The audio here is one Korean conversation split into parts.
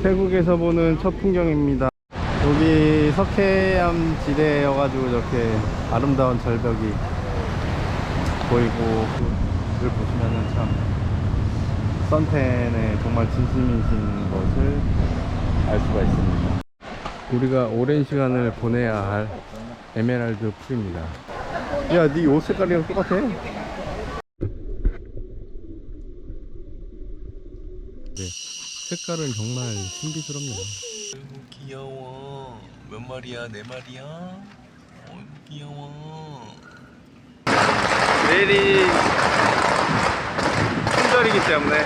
태국에서 보는 첫 풍경입니다. 여기 석회암 지대여가지고 이렇게 아름다운 절벽이 보이고, 를 보시면은 참 선텐에 정말 진심이신 것을 알 수가 있습니다. 우리가 오랜 시간을 보내야 할 에메랄드 풀입니다. 야, 네 옷 색깔이랑 똑같아. 네, 색깔은 정말 신비스럽네요. 아이고 귀여워. 몇 마리야? 네 마리야? 어이구 귀여워. 내일이 품절이기 때문에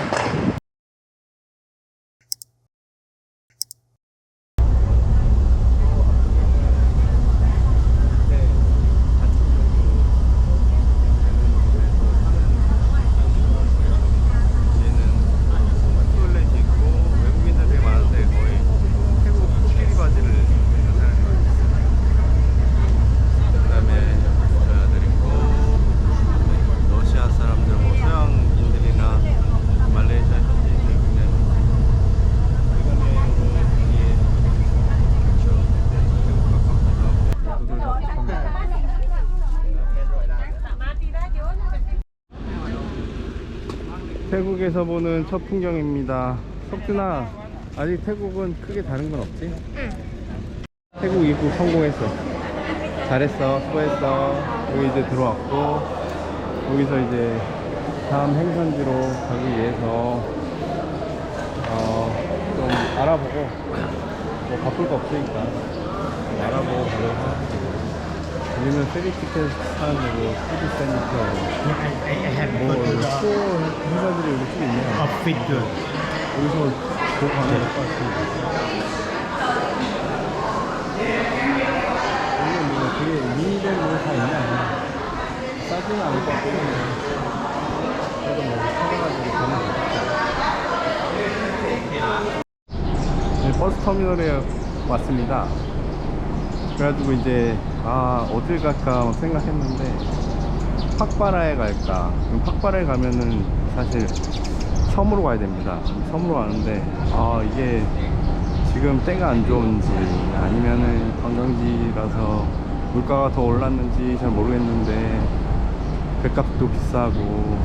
태국에서 보는 첫 풍경입니다. 석준아, 아직 태국은 크게 다른 건 없지? 응. 태국 입국 성공했어. 잘했어. 수고했어. 여기 이제 들어왔고, 여기서 이제 다음 행선지로 가기 위해서 좀 알아보고, 뭐 바쁠 거 없으니까 좀 알아보고 가려고 하고. 여기는 페리 티켓 사는 데고 푸드 센터 뭐 스토어 회사들이 여기 쭉 있네요. fit good. 여기서 보고 가면 될 것 같습니다. 여기 뭐 되게 미니밴 다 있나? 싸지는 않을 것 같긴 한데 그래도 뭐 찾아가지고 가면 되겠죠. 네, 버스 터미널에 왔습니다. 그래가지고 이제 어딜 갈까 생각했는데 팍바라에 갈까. 팍바라에 가면은 사실 섬으로 가야 됩니다. 섬으로 가는데 이게 지금 때가 안 좋은지 아니면은 관광지라서 물가가 더 올랐는지 잘 모르겠는데 배값도 비싸고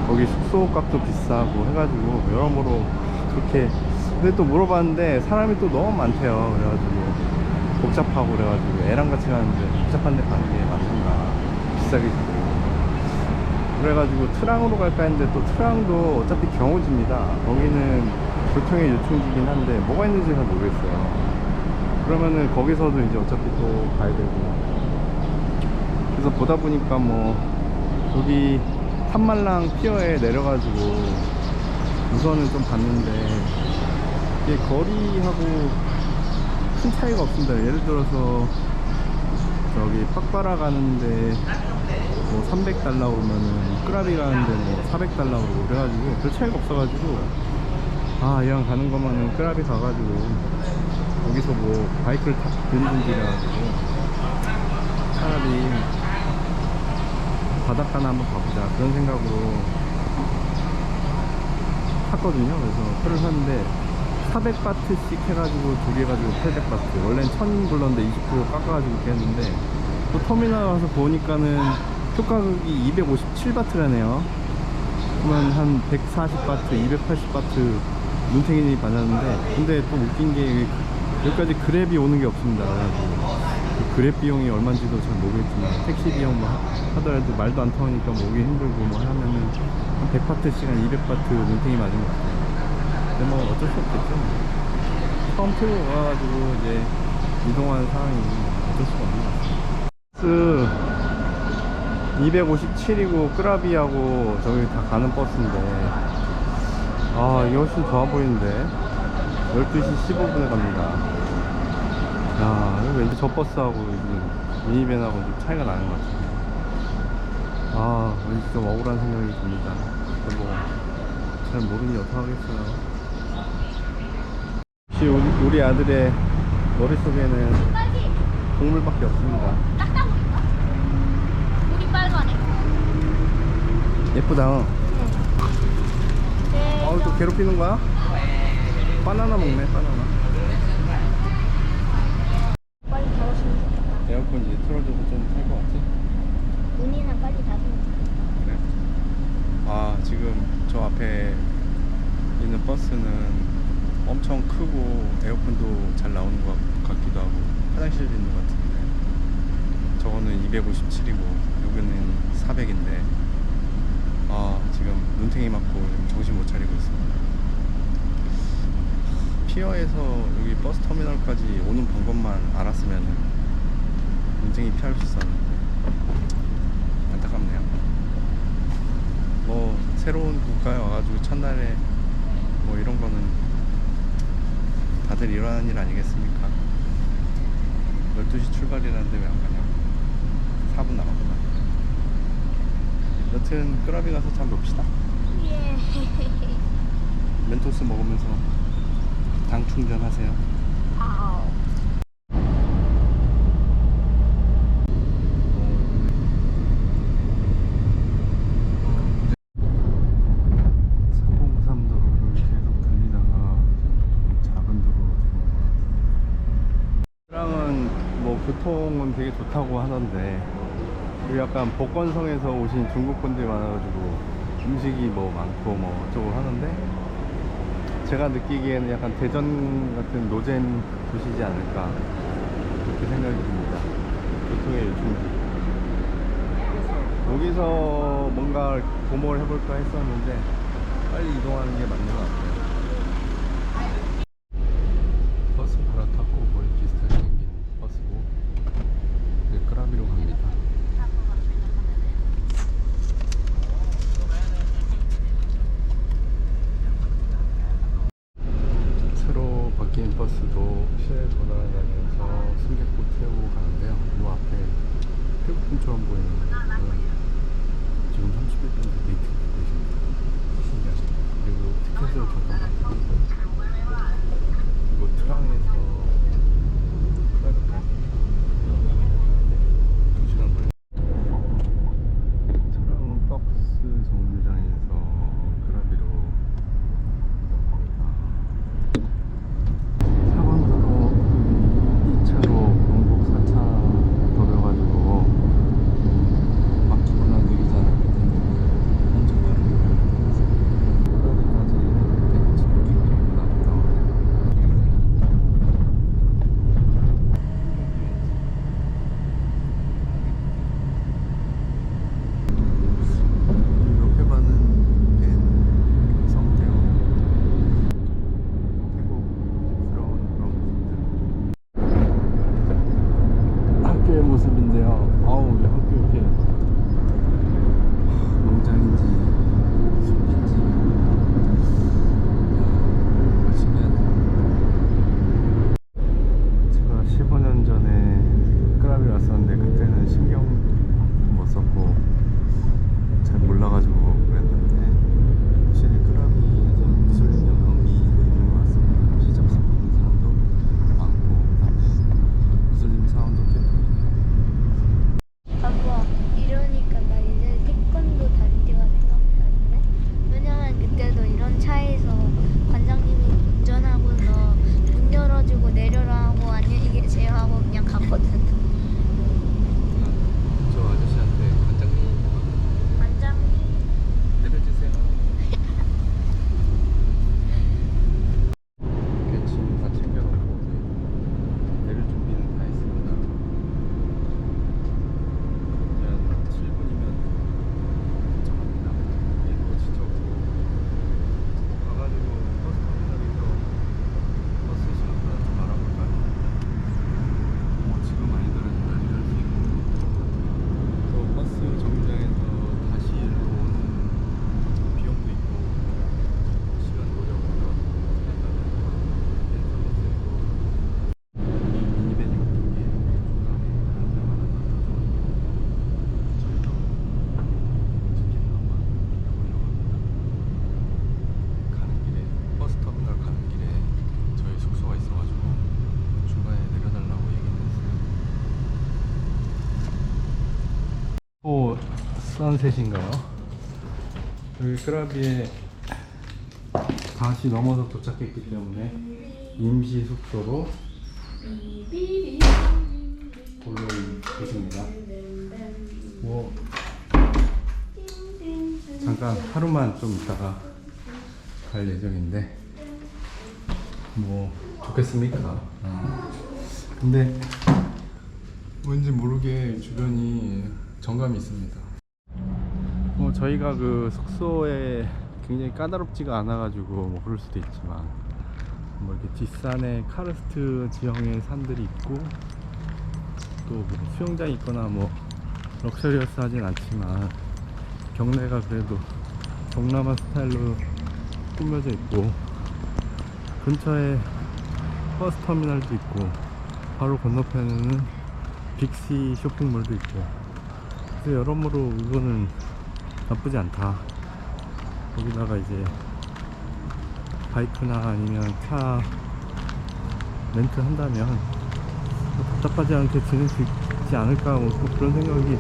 거기 숙소 값도 비싸고 해가지고 여러모로 그렇게. 근데 또 물어봤는데 사람이 또 너무 많대요. 그래가지고 복잡하고 그래가지고 애랑 같이 가는데 복잡한 데 가는 게 맞는가, 비싸게 주고. 그래가지고 트랑으로 갈까 했는데 또 트랑도 어차피 경호지입니다. 거기는 교통의 요충지긴 한데 뭐가 있는지 잘 모르겠어요. 그러면은 거기서도 이제 어차피 또 가야 되고. 그래서 보다 보니까 뭐 여기 산말랑 피어에 내려가지고 우선은 좀 봤는데 이게 거리하고 큰 차이가 없습니다. 예를 들어서 저기 팍바라 가는데 뭐 300달러 오면은 끄라비 가는데 뭐 400달러 오고 그래가지고 별 차이가 없어가지고 이왕 가는 거면은 끄라비 가가지고 여기서 뭐 바이크를 타 빌리든지 해가지고 차라리 바닷가나 한번 가보자 그런 생각으로 샀거든요. 그래서 표를 샀는데 400바트씩 해가지고 두 개 가지고 800바트. 원래는 1000불렀는데 20% 깎아가지고 이렇게 했는데 또 터미널 와서 보니까는 표가격이 257바트라네요. 그러면 한 140바트, 280바트 눈탱이들이 받았는데, 근데 또 웃긴 게 여기까지 그랩이 오는 게 없습니다. 그래가지고 그 그랩 비용이 얼마인지도 잘 모르겠지만 택시 비용 뭐 하더라도 말도 안 통하니까 뭐 오기 힘들고 뭐 하면은 한 100바트씩 한 200바트 눈탱이 맞은 것 같아요. 근데 뭐 어쩔 수 없겠죠. 처음 태우고 가가지고 이제 이동하는 상황이 어쩔 수가 없는 것 같습니다. 버스 257이고 끄라비하고 저기 다 가는 버스인데 이게 훨씬 좋아 보이는데 12시 15분에 갑니다. 왠지 저 버스하고 미니밴하고 좀 차이가 나는 것 같아요. 왠지 좀 억울한 생각이 듭니다. 뭐 잘 모르니 어떡하겠어요. 우리 아들의 머릿속에는 동물밖에 없습니다. 물이 빨간해. 예쁘다. 또 괴롭히는 거야? 바나나 먹네, 바나나. 빨리 닫았으면 좋겠다. 에어컨 이제 틀어줘도 좀 살 것 같아? 문이나 빨리 닫으면 좋겠다. 그래? 아, 지금 저 앞에 있는 버스는 엄청 크고 에어컨도 잘 나오는 것 같기도 하고 화장실도 있는 것 같은데, 저거는 257이고 여기는 400인데 아, 지금 눈탱이 맞고 정신 못 차리고 있습니다. 피어에서 여기 버스 터미널까지 오는 방법만 알았으면 눈탱이 피할 수 있었는데 안타깝네요. 뭐 새로운 국가에 와가지고 첫날에 뭐 이런 거는 다들 일어나는 일 아니겠습니까? 12시 출발이라는데 왜 안 가냐고. 4분 남았구나. 여튼 끄라비 가서 잠 놉시다. 예. 멘토스 먹으면서 당 충전하세요. 아우. 도로를 계속 달리다가 작은 도로로 들어온 것 같아요. 랑은 뭐 교통은 되게 좋다고 하던데, 여기 약간 복건성에서 오신 중국분들이 많아가지고 음식이 뭐 많고 뭐 어쩌고 하는데, 제가 느끼기에는 약간 대전 같은 노잼 도시지 않을까 그렇게 생각이 듭니다. 교통의 요충지. 여기서 뭔가 고목을 해볼까 했었는데 빨리 이동하는 게 맞는 것 같아요. 버스 갈아탔고 거의 비슷하게 생긴 버스고 이제 끄라비로 갑니다. 새로 바뀐 버스도 시내 돌아다니면서 승객도 태우고 가는데요. 이 앞에 태국분처럼 보이는 분은 지금 31분 데이트 계십니다. 신기하죠? 그리고 티켓을 잠깐 봤는데 이거 트랑에서 크라비까지 2시간 걸려요. 트랑 버스 정류장에서 크라비로 이동합니다. 4번도로 2차로 경북 4차 더뎌가지고 막히거나 느리지 않을 텐데 엄청 빠르게 가요. 크라비까지 115km 정도 남았다고 해요. 옆에 봐는 벤 성태어 태국스러운 그런 모습들. 학교의 모습인데요. 아우, 왜 학교 옆에 농장인지 숲인지 야, 신기하네. 제가 15년 전에 끄라비 왔었는데 그때는 신경 못 썼고 잘 몰라가지고 그랬는데, 확실히 끄라비에서 무슬림 영향이 있는 것 같습니다. 히잡 쓰고 있는 사람도 많고 그다음에 무슬림 사원도 꽤 보이네요. 아빠, 이러니까 나 이제 태권도 다니기가 생각나는데? 왜냐면 그때도 이런 차에서 관장님이 운전하고 너 문 열어주고 내려라 하고 안녕히 계세요 하고 그냥 갔거든. 저 아저씨한테 관장님 관장님. 내려주세요. 이렇게 짐 다 챙겨놓고 이제 내릴 준비는 다 했습니다. 이제 한 7분이면 도착합니다. 얘도 지쳤고 가가지고 버스 터미널에서 버스 시간표를 좀 알아볼까 했는데 뭐 지금 아니더라도 나중에 할 수 있고, 또 버스 정류장에서 다시 일로 오는 비용도 있고 시간 노력해서 생각하면 괜찮았어요. 이 미니밴이 같은 게 중간에 가는 데가 많아서 더 좋은데 저희도 치킨 한번 먹으려고 합니다. 가는 길에 버스 터미널 가는 길에 저희 숙소가 있어가지고 중간에 내려달라고 얘기는 했어요. 오, 선셋인가요? 여기 끄라비에 다시 넘어서 도착했기 때문에 임시 숙소로 골로 있습니다. 뭐 잠깐 하루만 좀 있다가 갈 예정인데 뭐 좋겠습니까? 근데 왠지 모르게 주변이 정감이 있습니다. 저희가 그 숙소에 굉장히 까다롭지가 않아가지고 뭐 그럴 수도 있지만 뭐 이렇게 뒷산에 카르스트 지형의 산들이 있고 또 뭐 수영장이 있거나 뭐 럭셔리어스하진 않지만 경내가 그래도 동남아 스타일로 꾸며져 있고 근처에 버스터미널도 있고 바로 건너편에는 빅시 쇼핑몰도 있고 그래서 여러모로 이거는 나쁘지 않다. 거기다가 이제 바이크나 아니면 차 렌트 한다면 뭐 답답하지 않게 지낼 수 있지 않을까 뭐 또 그런 생각이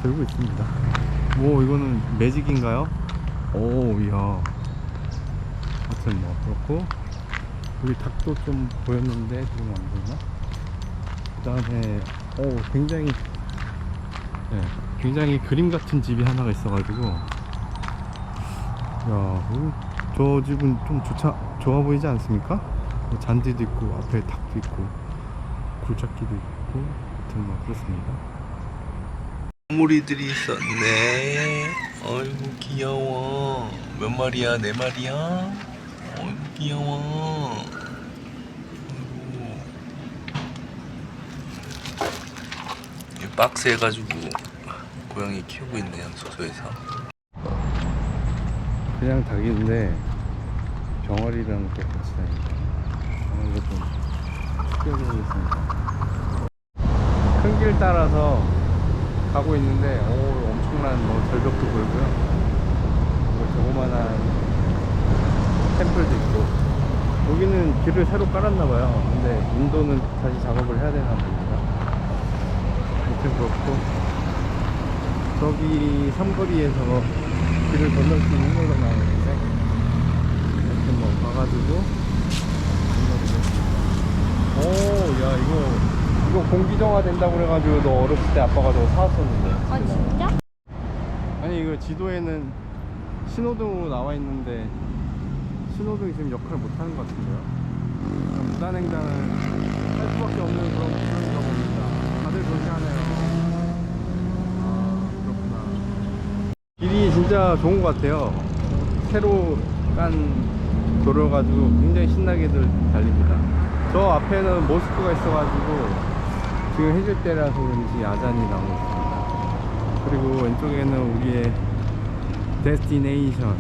들고 있습니다. 오 이거는 매직인가요? 오 이야 하여튼 뭐 그렇고 여기 닭도 좀 보였는데 지금 안 보이나? 그 다음에 오 굉장히 굉장히 그림 같은 집이 하나가 있어가지고 야 저 집은 좀 좋아 보이지 않습니까? 뭐 잔디도 있고 앞에 닭도 있고 굴착기도 있고 하여튼 뭐 그렇습니다. 동물이들이 있었네. 어이구 귀여워. 몇 마리야? 4마리야? 어이구 귀여워. 어이구. 박스 해가지고 고양이 키우고 있네요 숙소에서. 그냥 닭인데 병아리랑 또 같이 다닙니다. 이거 좀 특별히 보겠습니다. 큰 길 따라서 가고 있는데 엄청난 뭐 절벽도 보이고요. 뭐 조그만한 템플도 있고 여기는 길을 새로 깔았나봐요. 근데 인도는 다시 작업을 해야 되나 봅니다. 아무튼 그렇고 저기 삼거리에서 길을 건널 수 있는 걸로 나오는데 하여튼 뭐 가가지고 오야 이거 공기정화 된다고 그래가지고 너 어렸을 때 아빠가 저거 사왔었는데. 아 진짜? 아니 이거 지도에는 신호등으로 나와 있는데 신호등이 지금 역할을 못하는 것 같은데요. 무단횡단을 할 수밖에 없는 그런 구조인가 봅니다. 다들 그렇게 하네요. 길이 진짜 좋은 것 같아요. 새로 깐 도로 가지고 굉장히 신나게들 달립니다. 저 앞에는 모스크가 있어가지고 지금 해질 때라서 그런지 야잔이 나오고 있습니다. 그리고 왼쪽에는 우리의 데스티네이션,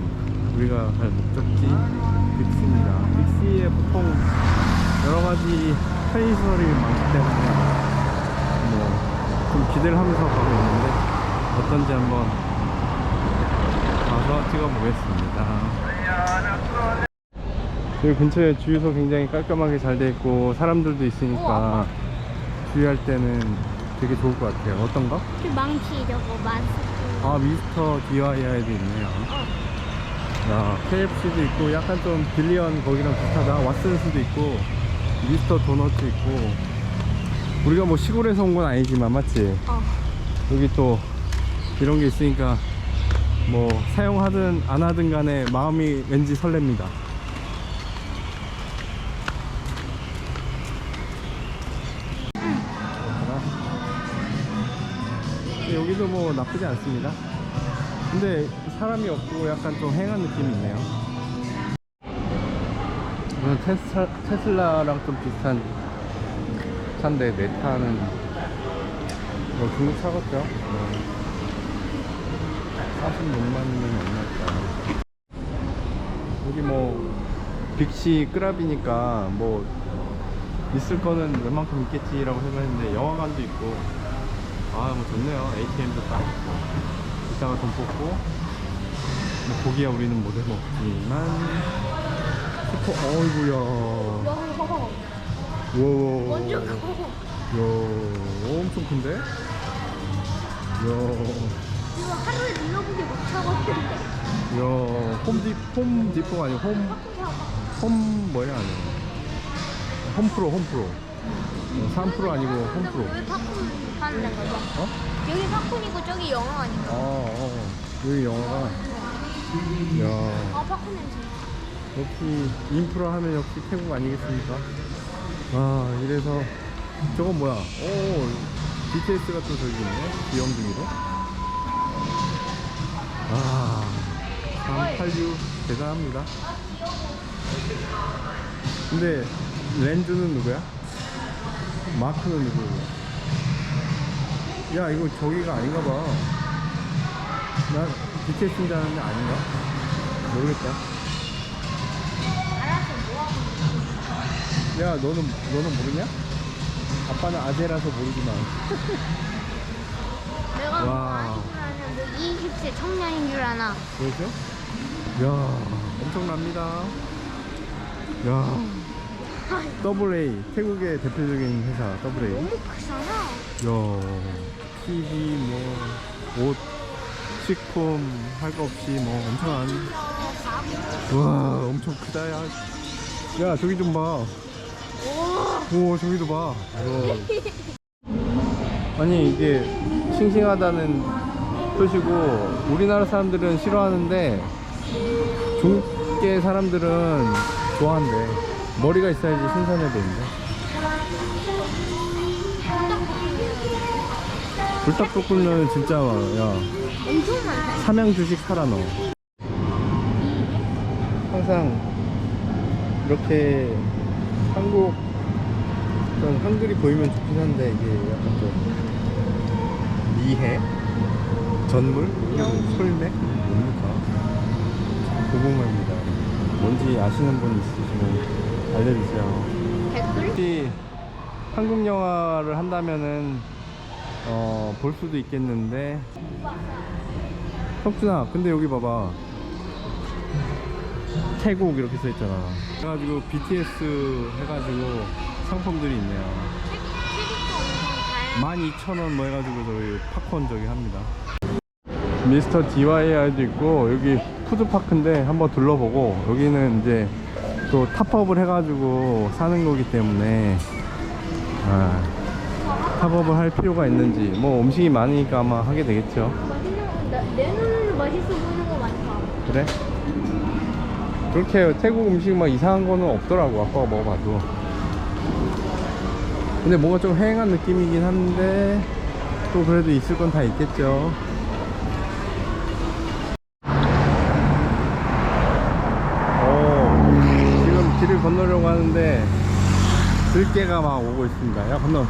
우리가 갈 목적지 빅시입니다. 빅시에 보통 여러가지 편의시설이 많기 때문에 뭐 좀 기대를 하면서 가고 있는데 어떤지 한번 가서 찍어보겠습니다. 여기 근처에 주유소 굉장히 깔끔하게 잘 돼 있고 사람들도 있으니까 주유할 때는 되게 좋을 것 같아요. 어떤가? 그 망치 저거 마스크. 아 미스터 DIY도 있네요. 야 KFC도 있고 약간 좀 빌리언 거기랑 비슷하다. 왓슨스도 있고 미스터 도넛도 있고. 우리가 뭐 시골에서 온 건 아니지만 맞지? 여기 또 이런 게 있으니까 뭐 사용하든 안 하든 간에 마음이 왠지 설렙니다. 여기도 뭐 나쁘지 않습니다. 근데 사람이 없고 약간 좀 행한 느낌이 있네요. 이건 테슬라랑 좀 비슷한 차인데 메타는 뭐 중국 차겠죠. 46만이면 얼마일까. 여기 뭐 빅시 끄랍이니까 뭐 있을 거는 웬만큼 있겠지라고 생각했는데 영화관도 있고 아 뭐 좋네요. ATM도 딱 있고 이따가 돈 뽑고 뭐 고기야 우리는 못 해먹지만 슈퍼 어이구야 우와 완전 커. 이야 엄청 큰데? 이야 지금 하루에 눌러보기 못 차거든요. 야, 홈디포가 아니고 뭐냐 아니야. 홈프로. 3프로 아니고 홈프로. 왜 팝콘 파는 데인가 봐. 어? 여기 팝콘이고 저기 영어 아닌가? 여기 영화가. 야, 아 팝콘 냄새. 역시 인프라 하면 역시 태국 아니겠습니까? 와, 이래서 저건 뭐야? 오, BTS가 또 저기 있네. 귀염둥이로. 아, 참 한류 대단합니다. 근데 렌즈는 누구야? 마크는 누구야? 야, 이거 저기가 아닌가 봐. 난 BTS인 줄 알았는데 아닌가? 모르겠다. 알았어, 뭐하고 야, 너는 모르냐? 아빠는 아재라서 모르지만. 내가 뭐 와. 아닌 줄 아냐? 뭐 20세 청년인 줄 아나? 그렇죠? 야, 엄청납니다. 야, 더블 A, 태국의 대표적인 회사 더블 A. 너무 크잖아. 야, TV 뭐 옷, 식품 할 거 없이 뭐 엄청난. 와, 엄청 크다. 야, 저기 좀 봐. 오, 저기도 봐. 아니, 이게 싱싱하다는 뜻이고 우리나라 사람들은 싫어하는데 중국계 사람들은 좋아한대. 머리가 있어야지 신선해 보인다. 불닭볶음면은 진짜 야, 엄청 많다. 삼양주식 사라 너. 항상 이렇게 한국 좀 한글이 보이면 좋긴 한데 이게 약간 좀 미해? 전물? 솔맥? 뭡니까? 궁금합니다. 뭔지 아시는 분 있으시면 알려주세요. 댓글? 혹시 한국 영화를 한다면은 볼 수도 있겠는데. 석준아, 근데 여기 봐봐. 태국 이렇게 써있잖아. 그래가지고 BTS 해가지고 상품들이 있네요. 태국도 엄청 12,000원 뭐 해가지고 저기 팝콘 저기 합니다. 미스터 DIY도 있고 여기 푸드파크인데 한번 둘러보고, 여기는 이제 또 탑업을 해가지고 사는 거기 때문에 탑업을 할 필요가 있는지, 뭐 음식이 많으니까 아마 하게 되겠죠. 맛있는 거, 내 눈으로 맛있어 보이는 거 많다. 그래? 그렇게 태국 음식 막 이상한 거는 없더라고, 아빠가 먹어봐도. 근데 뭔가 좀 휑한 느낌이긴 한데 또 그래도 있을 건 다 있겠죠. 지금 길을 건너려고 하는데 들개가 막 오고 있습니다. 야, 건너.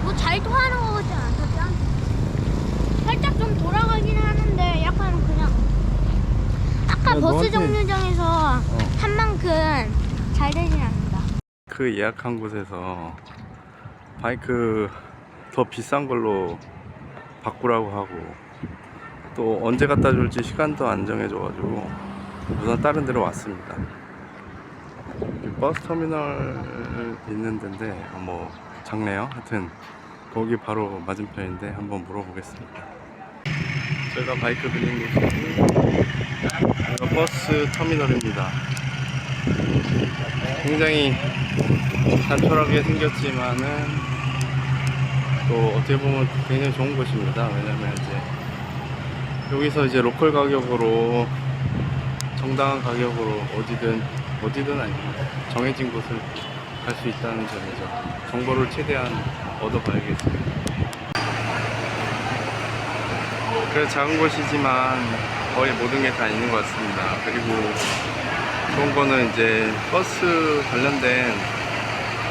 뭐 잘 통하는 거 같지 않다. 짠. 살짝 좀 돌아가긴 하는데 약간 그냥 아까 야, 버스 너한테- 정류장에서 한 만큼 잘 되진 않는다. 그 예약한 곳에서 바이크 더 비싼 걸로 바꾸라고 하고, 또 언제 갖다 줄지 시간도 안 정해줘가지고 우선 다른 데로 왔습니다. 버스 터미널 있는 데인데 뭐 작네요. 하여튼 거기 바로 맞은편인데 한번 물어보겠습니다. 제가 바이크 빌린 곳은 여기가 버스 터미널입니다. 굉장히 단촐하게 생겼지만은 또 어떻게 보면 굉장히 좋은 곳입니다. 왜냐면 이제 여기서 이제 로컬 가격으로, 정당한 가격으로 어디든 아니고 정해진 곳을 갈 수 있다는 점이죠. 정보를 최대한 얻어봐야겠습니다. 그래서 작은 곳이지만 거의 모든 게 다 있는 것 같습니다. 그리고 좋은 거는 이제 버스 관련된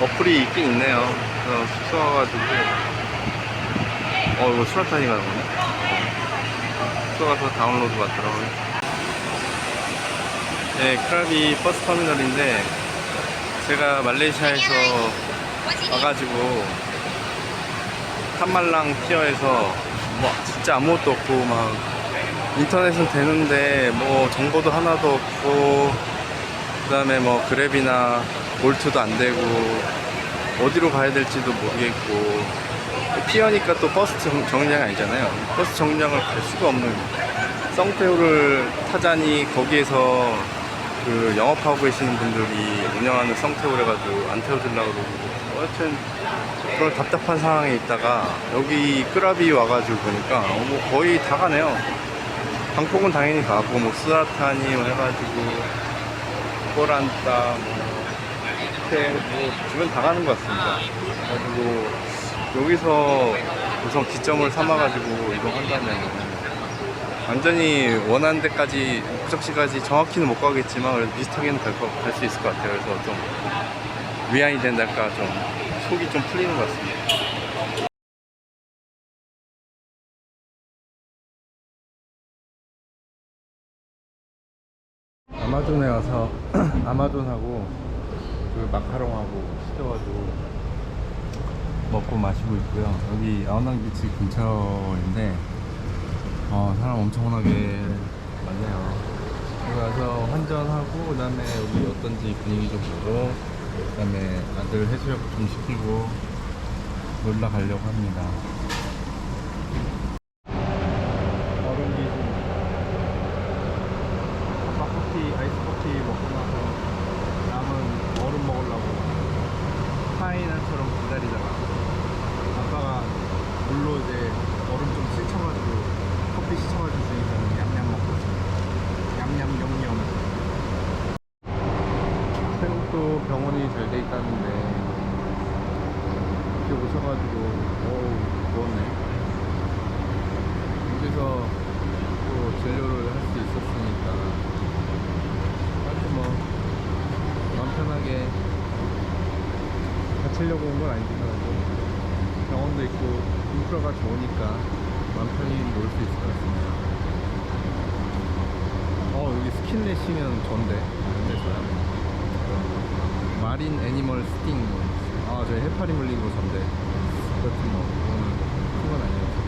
어플이 있긴 있네요. 그래서 숙소 와가지고 이거 수라타니가 나오네. 숙소 가서 다운로드 받더라고요. 네, 크라비 버스 터미널인데 제가 말레이시아에서 와가지고 탐말랑 티어에서 뭐 진짜 아무것도 없고, 막 인터넷은 되는데 뭐 정보도 하나도 없고, 그 다음에 뭐 그랩이나 볼트도 안 되고, 어디로 가야 될지도 모르겠고, 피어니까 또 버스 정류장이 아니잖아요. 버스 정류장을 갈 수가 없는, 성태호를 타자니 거기에서 그 영업하고 계시는 분들이 운영하는 성태호를 해가지고 안 태워주려고 그러고, 여하튼 그런 답답한 상황에 있다가 여기 끄라비 와가지고 보니까 뭐 거의 다 가네요. 방콕은 당연히 가고, 뭐 스라타니 해가지고 꼬란따 뭐 주변 다 가는 것 같습니다. 그래가지고 여기서 우선 기점을 삼아가지고 이동한다면 완전히 원하는 데까지, 목적지까지 정확히는 못 가겠지만 그래도 비슷하게는 갈 수 있을 것 같아요. 그래서 좀 위안이 된달까, 좀 속이 좀 풀리는 것 같습니다. 아마존에 와서 아마존하고 그 마카롱하고 시켜가지고 먹고 마시고 있고요. 여기 아웃낭 비치 근처인데 사람 엄청나게 많네요. 여기 와서 환전하고, 그 다음에 여기 어떤지 분위기 좀 보고, 그 다음에 아들 해수욕 좀 시키고 놀러 가려고 합니다. 얼음기 커피, 아이스 커피 먹고 나서 남은 얼음 먹으려고 파이널처럼 기다리다가 아빠가 물로 이제 얼음 좀 씻혀가지고 커피 씻혀가지고 주니까 냠냠 먹고 있습니다. 냠냠 영영. 태국도 병원이 잘 돼 있다는데 이렇게 오셔가지고 어우 좋았네. 여기서 또 진료를 할 수 있었으니까 하여튼 뭐 마음 편하게 다치려고 온 건 아니지만 병원도 있고 인프라가 좋으니까 마음 편히 놀 수 있을 것 같습니다. 여기 스킨레시면 좋은데. 마린 애니멀 스팅. 저희 해파리 물린 거 전데. 여튼 뭐 오늘 큰 건 아니었어요.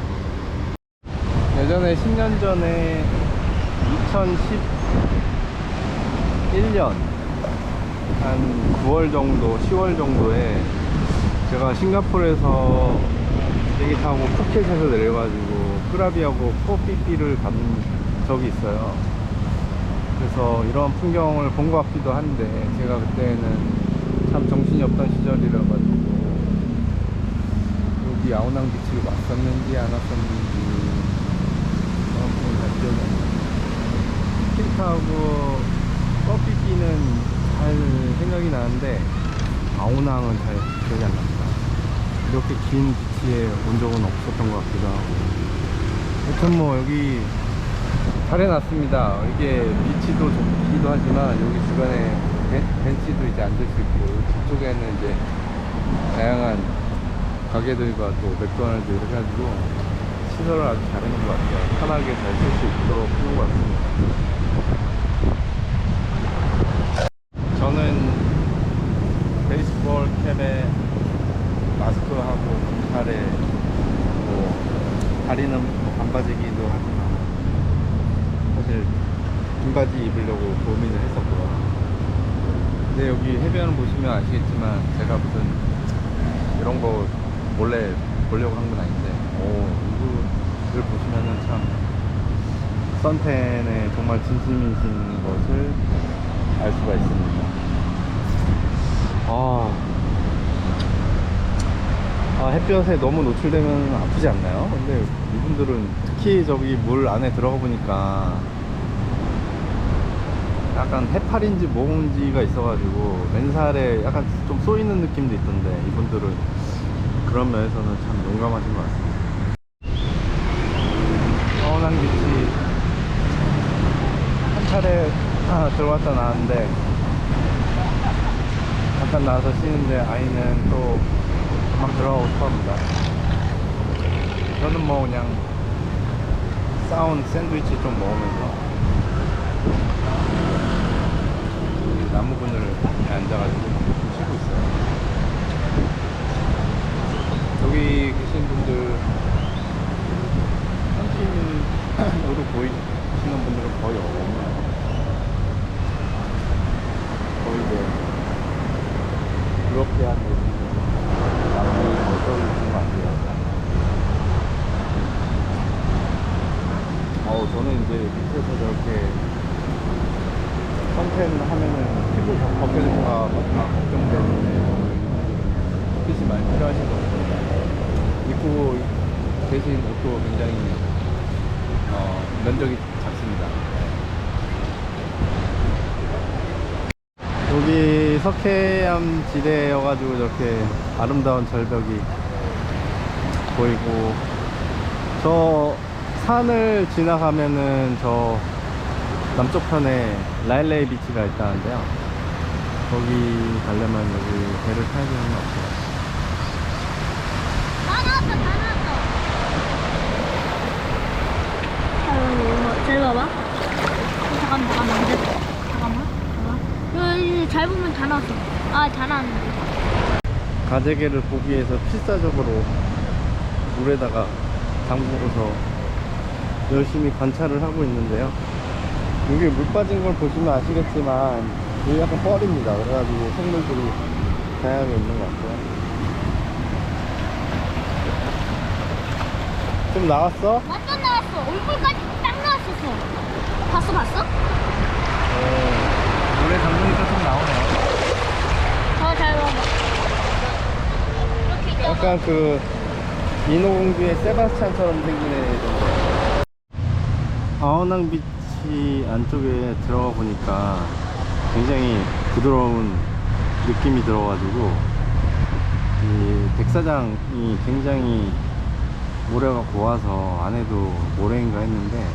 예전에 10년 전에 2011년 한 9월 정도, 10월 정도에 제가 싱가포르에서 비행기 타고 푸켓에서 내려가지고 끄라비하고 포삐삐를 간 적이 있어요. 그래서 이런 풍경을 본 것 같기도 한데, 제가 그때는 참 정신이 없던 시절이라 가지고 여기 아웃낭 비치를 왔었는지 안 왔었는지 잘 기억이 안 나요. 푸켓하고 포삐삐는 잘 생각이 나는데 아웃낭은 잘 기억이 안 납니다. 이렇게 긴 비치에 온 적은 없었던 것 같기도 하고. 하여튼 뭐 여기 잘 해놨습니다. 이게 비치도 좋기도 하지만 여기 주변에 벤치도 이제 앉을 수 있고, 뒤쪽에는 이제 다양한 가게들과 또 맥도날드 이렇게 해가지고 시설을 아주 잘 해놓은 것 같아요. 편하게 잘 쓸 수 있도록 해놓은 것 같습니다. 저는 베이스볼 캡에 마스크하고 팔에 뭐 다리는 뭐 반바지기도 하지만 사실 긴 바지 입으려고 고민을 했었고요. 근데 여기 해변을 보시면 아시겠지만 제가 무슨 이런 거 몰래 보려고 한 건 아닌데, 이거를 보시면은 참 선텐에 정말 진심이신 것을 알 수가 있습니다. 햇볕에 너무 노출되면 아프지 않나요? 근데 이분들은 특히 저기 물 안에 들어가 보니까 약간 해파리인지 뭔지가 있어가지고 맨살에 약간 좀 쏘이는 느낌도 있던데, 이분들은 그런 면에서는 참 용감하신 것 같습니다. 아웃낭 비치 한 차례 들어왔다 나왔는데, 잠깐 나와서 쉬는데 아이는 또 막 들어가고 싶어 합니다. 저는 뭐 그냥 싸운 샌드위치 좀 먹으면서 나무 그늘에 앉아가지고 쉬고 있어요. 여기 계신 분들 현지인으로 보이시는 분들은 거의 없네요. 거의 뭐 유럽계한 이렇게 선탠 하면은 피부 벗겨질까 걱정 때문에 햇빛이 많이 필요하신 것 같습니다. 입고 계신 옷도 굉장히 면적이 작습니다. 여기 석회암 지대여가지고 저렇게 아름다운 절벽이 보이고, 저 산을 지나가면은 저 남쪽 편에 라일레이 비치가 있다는데요. 거기 가려면 여기 배를 타야 되는 거 없어요. 다 나왔어. 잘 봐봐. 잠깐만. 여기 잘 보면 다 나왔어. 다 나왔는데. 가재개를 보기 위해서 필사적으로 물에다가 담그고서 열심히 관찰을 하고 있는데요. 여기 물 빠진 걸 보시면 아시겠지만 여기 약간 뻘입니다. 그래가지고 생물들이 다양하게 있는 것 같고요. 좀 나왔어? 완전 나왔어. 얼굴까지 딱 나왔었어. 봤어? 물에 담그니까 좀 나오네요. 잘 봐봐. 이렇게 있잖아. 약간 그 인어공주의 세바스찬처럼 생긴 애들. 아오낭 비치 안쪽에 들어가 보니까 굉장히 부드러운 느낌이 들어가지고 이 백사장이 굉장히 모래가 고와서 안에도 모래인가 했는데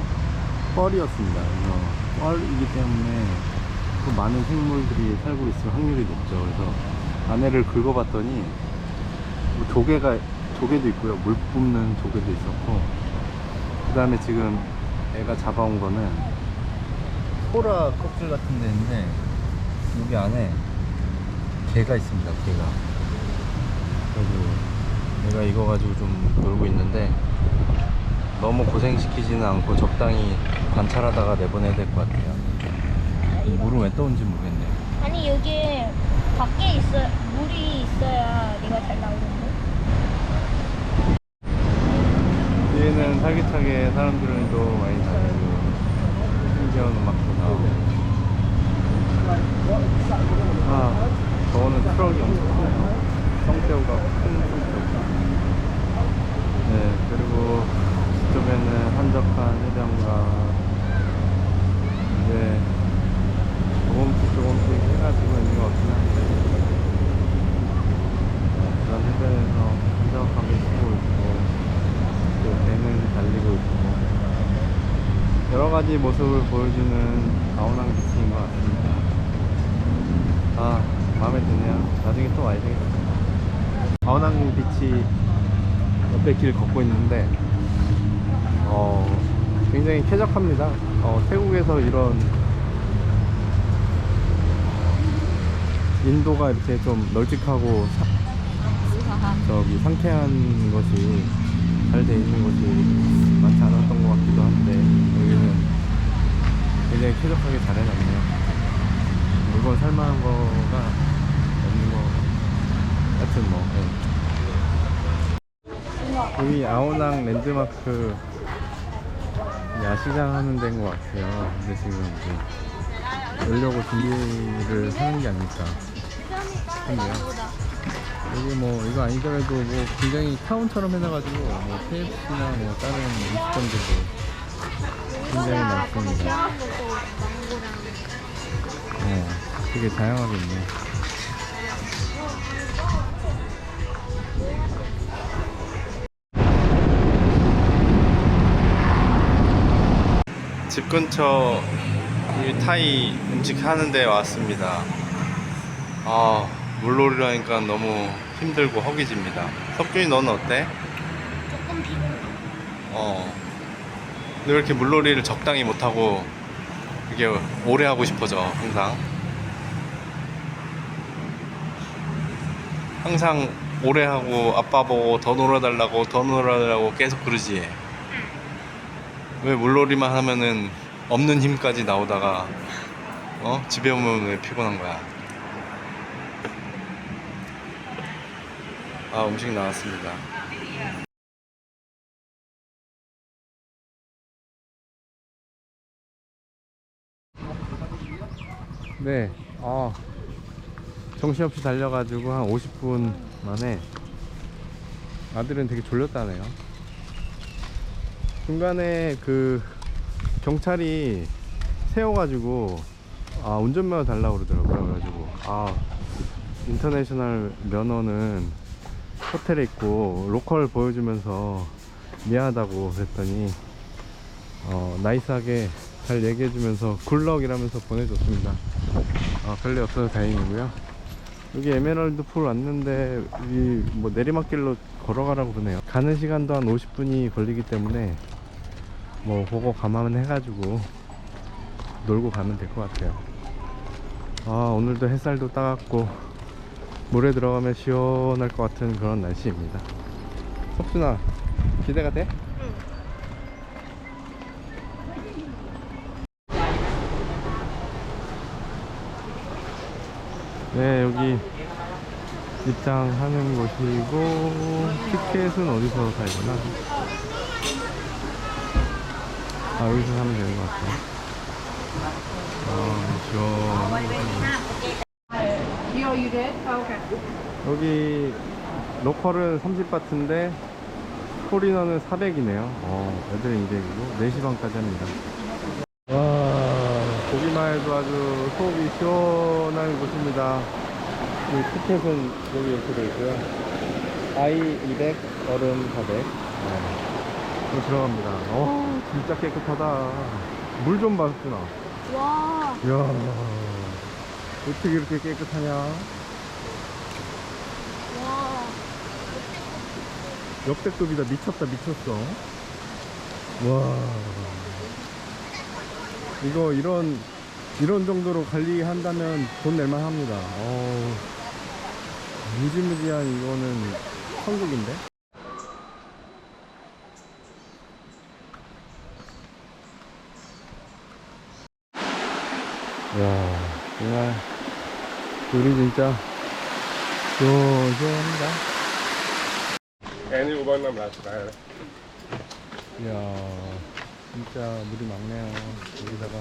뻘이었습니다. 그래서 뻘이기 때문에 또 많은 생물들이 살고 있을 확률이 높죠. 그래서 안에를 긁어봤더니 뭐 조개도 있고요, 물 뿜는 조개도 있었고, 그 다음에 지금 애가 잡아온 거는 소라 껍질 같은 데인데 여기 안에 개가 있습니다. 개가. 그리고 얘가 이거 가지고 좀 놀고 있는데 너무 고생시키지는 않고 적당히 관찰하다가 내보내야 될 것 같아요. 이 물은 왜 떠온지 모르겠네요. 아니 여기 밖에 물이 있어야 얘가 잘 나오는데. 뒤에는 활기차게 사람들도 많이 다니고 신기한 음악도 나오고. 저거는 트럭이 엄청 크네요. 성태우가 큰 성태우. 네, 그리고 이쪽에는 한적한 해변가. 이제 조금씩 해가지고 있는 것 같긴 한데, 그런 해변에서 한적하게 쉬고 있고 또 배는 달리고 있고 여러가지 모습을 보여주는 아오낭 비치인 것 같습니다. 마음에 드네요. 나중에 또 와야 되겠다. 아오낭 비치 옆에 길 걷고 있는데 굉장히 쾌적합니다. 태국에서 이런 인도가 이렇게 좀 널찍하고 저기 상쾌한 것이 잘 돼 있는 곳이 많지 않았던 것 같기도 한데 여기는 굉장히 쾌적하게 잘 해놨네요. 물건 살만한 거가 없는 거 하여튼 뭐. 여기 아오낭 랜드마크 야시장 하는 데인 것 같아요. 근데 지금 이제 열려고 준비를 하는 게 아닐까 싶은데요. 여기 뭐 이거 아니더라도 뭐 굉장히 타운처럼 해놔가지고 뭐 KFC나 뭐 다른 음식점들도 굉장히 많습니다. 되게 다양하게 있네. 집 근처 이 타이 음식 하는 데 왔습니다. 물놀이를 하니까 너무 힘들고 허기집니다. 석준이 너는 어때? 조금 피곤해. 근데 왜 이렇게 물놀이를 적당히 못하고 이게 오래 하고 싶어져? 항상 오래 하고 아빠 보고 더 놀아달라고 계속 그러지. 왜 물놀이만 하면은 없는 힘까지 나오다가 집에 오면 왜 피곤한 거야? 음식 나왔습니다. 네, 정신없이 달려가지고 한 50분 만에 아들은 되게 졸렸다네요. 중간에 그 경찰이 세워가지고 운전면허 달라고 그러더라고요. 그래가지고 인터내셔널 면허는 호텔에 있고 로컬 보여주면서 미안하다고 그랬더니 나이스하게 잘 얘기해주면서 굿럭이라면서 보내줬습니다. 별일 없어서 다행이고요. 여기 에메랄드 풀 왔는데 뭐 내리막길로 걸어가라고 그러네요. 가는 시간도 한 50분이 걸리기 때문에 뭐 그거 감안해가지고 놀고 가면 될 것 같아요. 오늘도 햇살도 따갑고 물에 들어가면 시원할 것 같은 그런 날씨입니다. 석준아, 기대가 돼? 네, 여기 입장하는 곳이고 티켓은 어디서 사야 되나? 여기서 사면 되는 것 같아요. 여기 로컬은 30바트인데 포리너는 400이네요. 애들은 200이고 4시 반까지 합니다. 와, 보기만 해도 아주 속이 시원한 곳입니다. 이 티켓은 여기 이렇게 되어 있고요. 아이 200, 어른 400. 들어갑니다. 진짜 깨끗하다. 물 좀 봐, 준아. 와. 이야, 어떻게 이렇게 깨끗하냐? 와. 역대급이다. 미쳤다, 미쳤어. 와, 이거 이런 정도로 관리한다면 돈 낼만 합니다. 무지무지한 이거는 천국인데? 야, 정말 우리 진짜 시원시원합니다. 애니 500만 나왔어요. 이야, 진짜 물이 많네요. 여기다가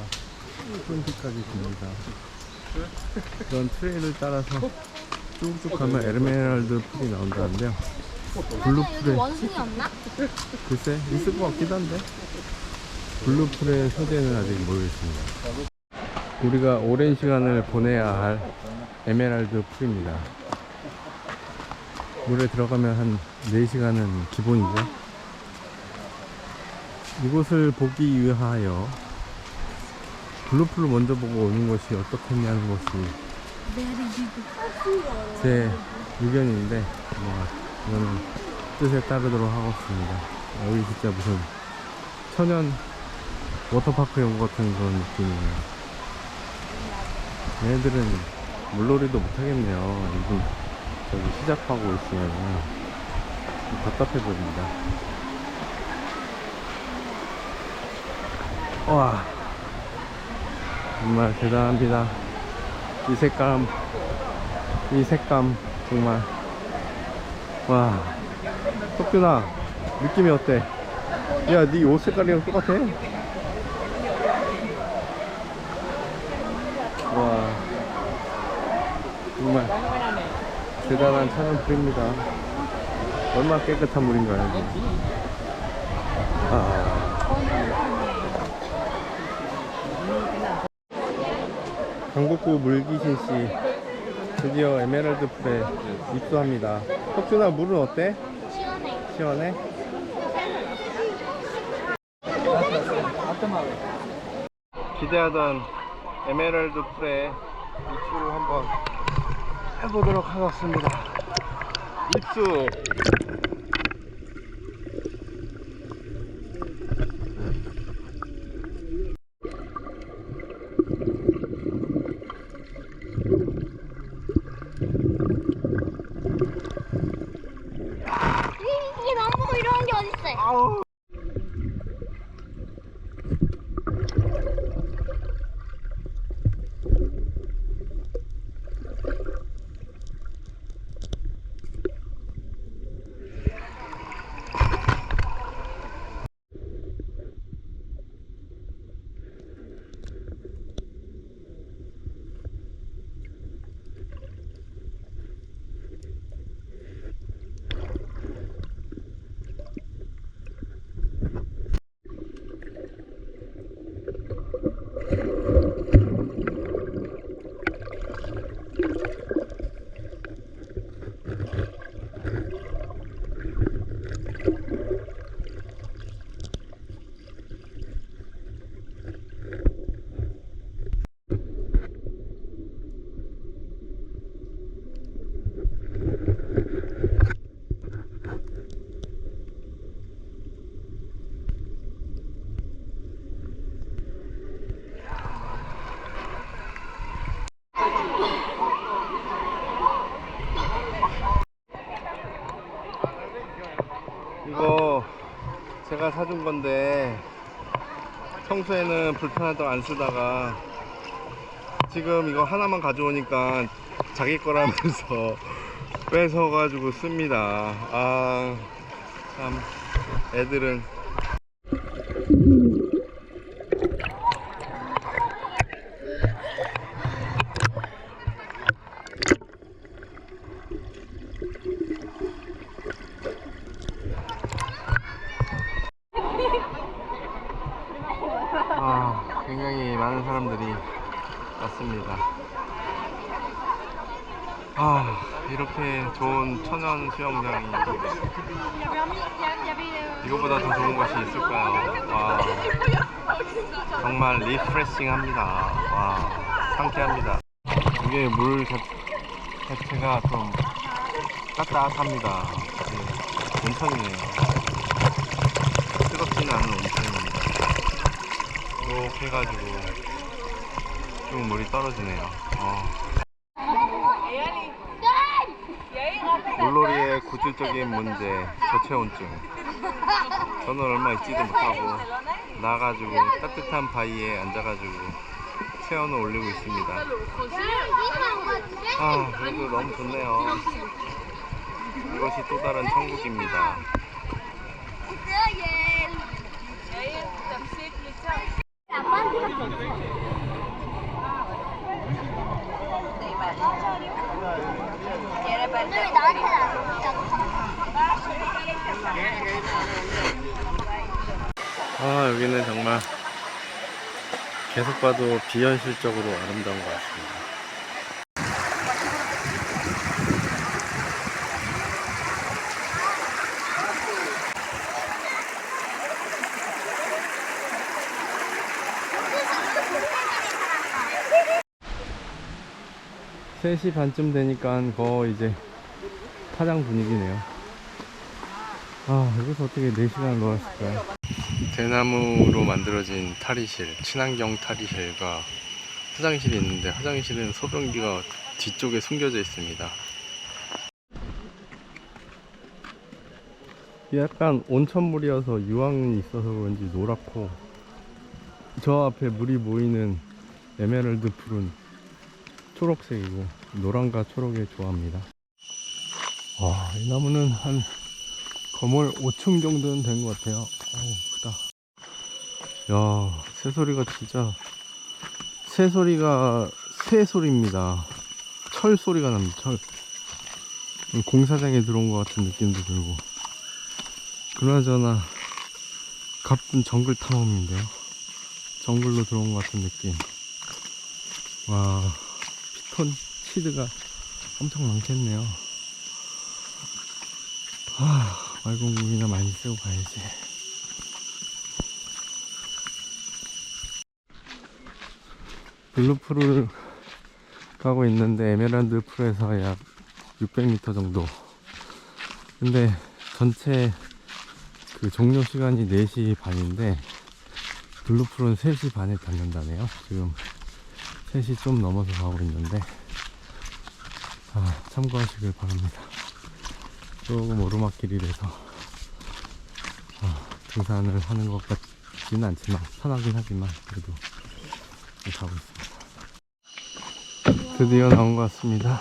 프론트까지 줍니다. 이런 트레일을 따라서 쭉쭉 가면 에메랄드 풀이 나온다는데요. 블루풀에 원숭이 없나? 글쎄 있을 것 같기도 한데 블루풀의 소재는 아직 모르겠습니다. 우리가 오랜 시간을 보내야 할 에메랄드 풀입니다. 물에 들어가면 한 4시간은 기본이죠. 이곳을 보기 위하여 블루풀을 먼저 보고 오는 것이 어떻겠냐는 것이 제 의견인데 이거는 뜻에 따르도록 하겠습니다. 여기 진짜 무슨 천연 워터파크에 온 것 같은 그런 느낌이에요. 얘네들은 물놀이도 못하겠네요. 지금 저기 시작하고 있으면 답답해 보입니다. 와, 정말 대단합니다. 이 색감 정말. 와, 석준아, 느낌이 어때? 야, 네 옷 색깔이랑 똑같아. 와, 정말 대단한 천연풀입니다. 얼마나 깨끗한 물인가요? 강북구 물귀신씨 드디어 에메랄드 풀에 입수합니다. 석준아, 물은 어때? 시원해. 시원해? 기대하던 에메랄드 풀에 입수를 한번 해보도록 하겠습니다. 입수! 이게 너무 이런 게 어딨어? 아우! 얘가 사준 건데 평소에는 불편하다고 안 쓰다가 지금 이거 하나만 가져오니까 자기 거라면서 뺏어가지고 씁니다. 아, 참 애들은. 굉장히 많은 사람들이 왔습니다. 이렇게 좋은 천연 수영장이 이거보다 더 좋은 것이 있을까요? 와, 정말 리프레싱 합니다. 상쾌합니다. 이게 물 자체가 좀 따뜻합니다. 온천이네요. 뜨겁지는 않은 온천입니다. 이렇게 해가지고 쭉 물이 떨어지네요. 물놀이의 구질적인 문제, 저체온증. 저는 얼마 있지도 못하고 나가지고 따뜻한 바위에 앉아가지고 체온을 올리고 있습니다. 그래도 너무 좋네요. 이것이 또 다른 천국입니다. 여기는 정말 계속 봐도 비현실적으로 아름다운 것 같습니다. 3시 반쯤 되니까 거의 이제 파장 분위기네요. 여기서 어떻게 4시간을 놀았을까요? 대나무로 만들어진 탈의실, 친환경 탈의실과 화장실이 있는데 화장실은 소변기가 뒤쪽에 숨겨져 있습니다. 약간 온천물이어서 유황이 있어서 그런지 노랗고, 저 앞에 물이 보이는 에메랄드 풀은 초록색이고 노란과 초록을 좋아합니다. 이 나무는 한 거물 5층 정도는 된 것 같아요. 크다. 새소리가 진짜, 새소리가 새소리입니다. 철 소리가 납니다. 철. 공사장에 들어온 것 같은 느낌도 들고. 그나저나 가쁜 정글 탐험인데요. 정글로 들어온 것 같은 느낌. 피톤 치드가 엄청 많겠네요. 말공국이나 많이 쓰고 가야지. 블루풀을 가고 있는데 에메랄드 풀에서 약 600m 정도. 근데 전체 그 종료 시간이 4시 반인데 블루풀은 3시 반에 닫는다네요. 지금 3시 좀 넘어서 가고 있는데 참고하시길 바랍니다. 조금 오르막길이라서 등산을 하는 것 같지는 않지만 편하긴 하지만 그래도 가고 있습니다. 드디어 나온 것 같습니다.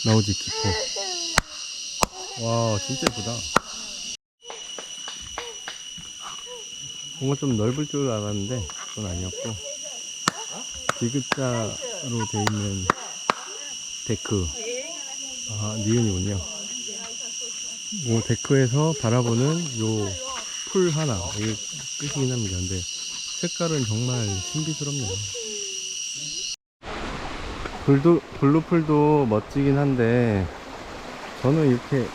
나오지 깊어. 와, 진짜 예쁘다. 뭔가 좀 넓을 줄 알았는데 그건 아니었고, 디귿자로 돼 있는 데크. 니은이군요. 데크에서 바라보는 요 풀 하나, 이게 끝이긴 합니다. 근데 색깔은 정말 신비스럽네요. 블루풀도 멋지긴 한데 저는 이렇게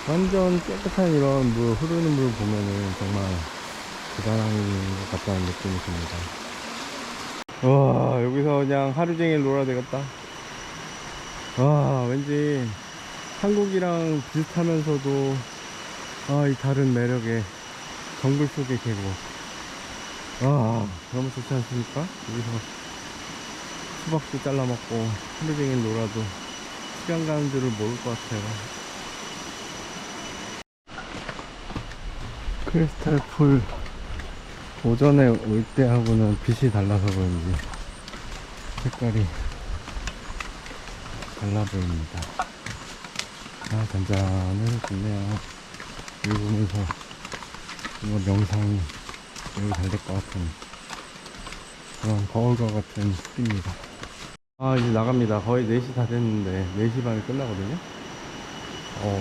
완전 깨끗한 이런 물, 흐르는 물 보면은 정말 대단한 것 같다는 느낌이 듭니다. 와, 여기서 그냥 하루 종일 놀아야 되겠다. 왠지 한국이랑 비슷하면서도 이 다른 매력의 정글 속의 계곡. 너무 좋지 않습니까? 여기서 수박도 잘라 먹고 하루 종일 놀아도 시간 가는 줄을 모를 것 같아요. 크리스탈 풀 오전에 올 때하고는 빛이 달라서 그런지 색깔이 달라 보입니다. 잔잔해졌네요. 이거 보면서 정말 명상이 매우 잘 될 것 같은 그런 거울과 같은 숲입니다. 이제 나갑니다. 거의 4시 다 됐는데 4시 반에 끝나거든요.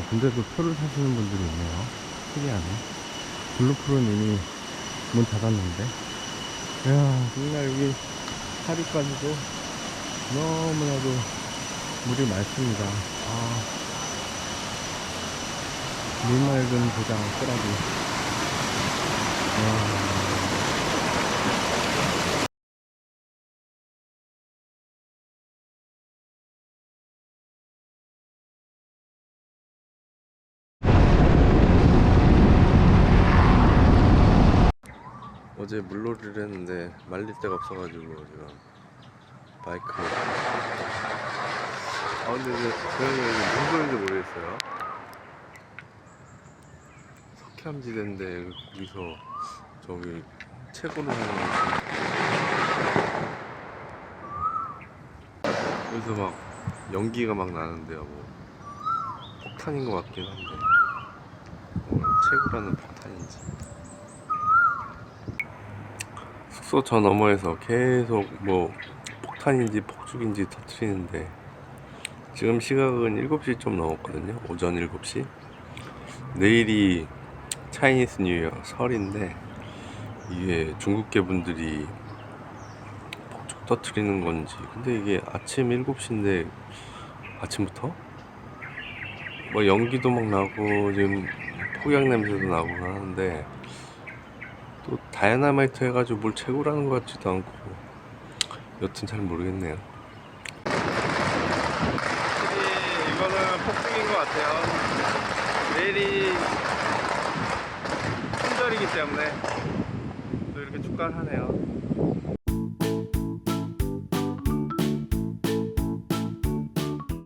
근데도 표를 사시는 분들이 있네요. 특이하네. 블루풀은 이미 문 닫았는데. 이야, 정말 여기 하류까지도 너무나도 물이 맑습니다. 물맑은 도장 끄라기. 어제 물놀이를 했는데 말릴 데가 없어가지고 지금 바이크로. 근데 고양이가 무슨 소리인지 모르겠어요. 석회암지대인데 거기서 저기 채굴을 하는 거지. 여기서 막 연기가 막 나는데요. 뭐 폭탄인 것 같긴 한데 채굴하는 폭탄인지. 숙소 저 너머에서 계속 뭐 폭탄인지 폭죽인지 터트리는데 지금 시각은 7시 좀 넘었거든요. 오전 7시. 내일이 차이니스 뉴이어 설인데 이게 중국계 분들이 폭죽 터트리는 건지, 근데 이게 아침 7시인데 아침부터 뭐 연기도 막 나고 지금 폭약 냄새도 나고 하는데 또 다이나마이트 해가지고 뭘 채굴하는 것 같지도 않고 여튼 잘 모르겠네요. 확실히 이거는 폭죽인 것 같아요. 내일이 품절이기 때문에 또 이렇게 축가를 하네요.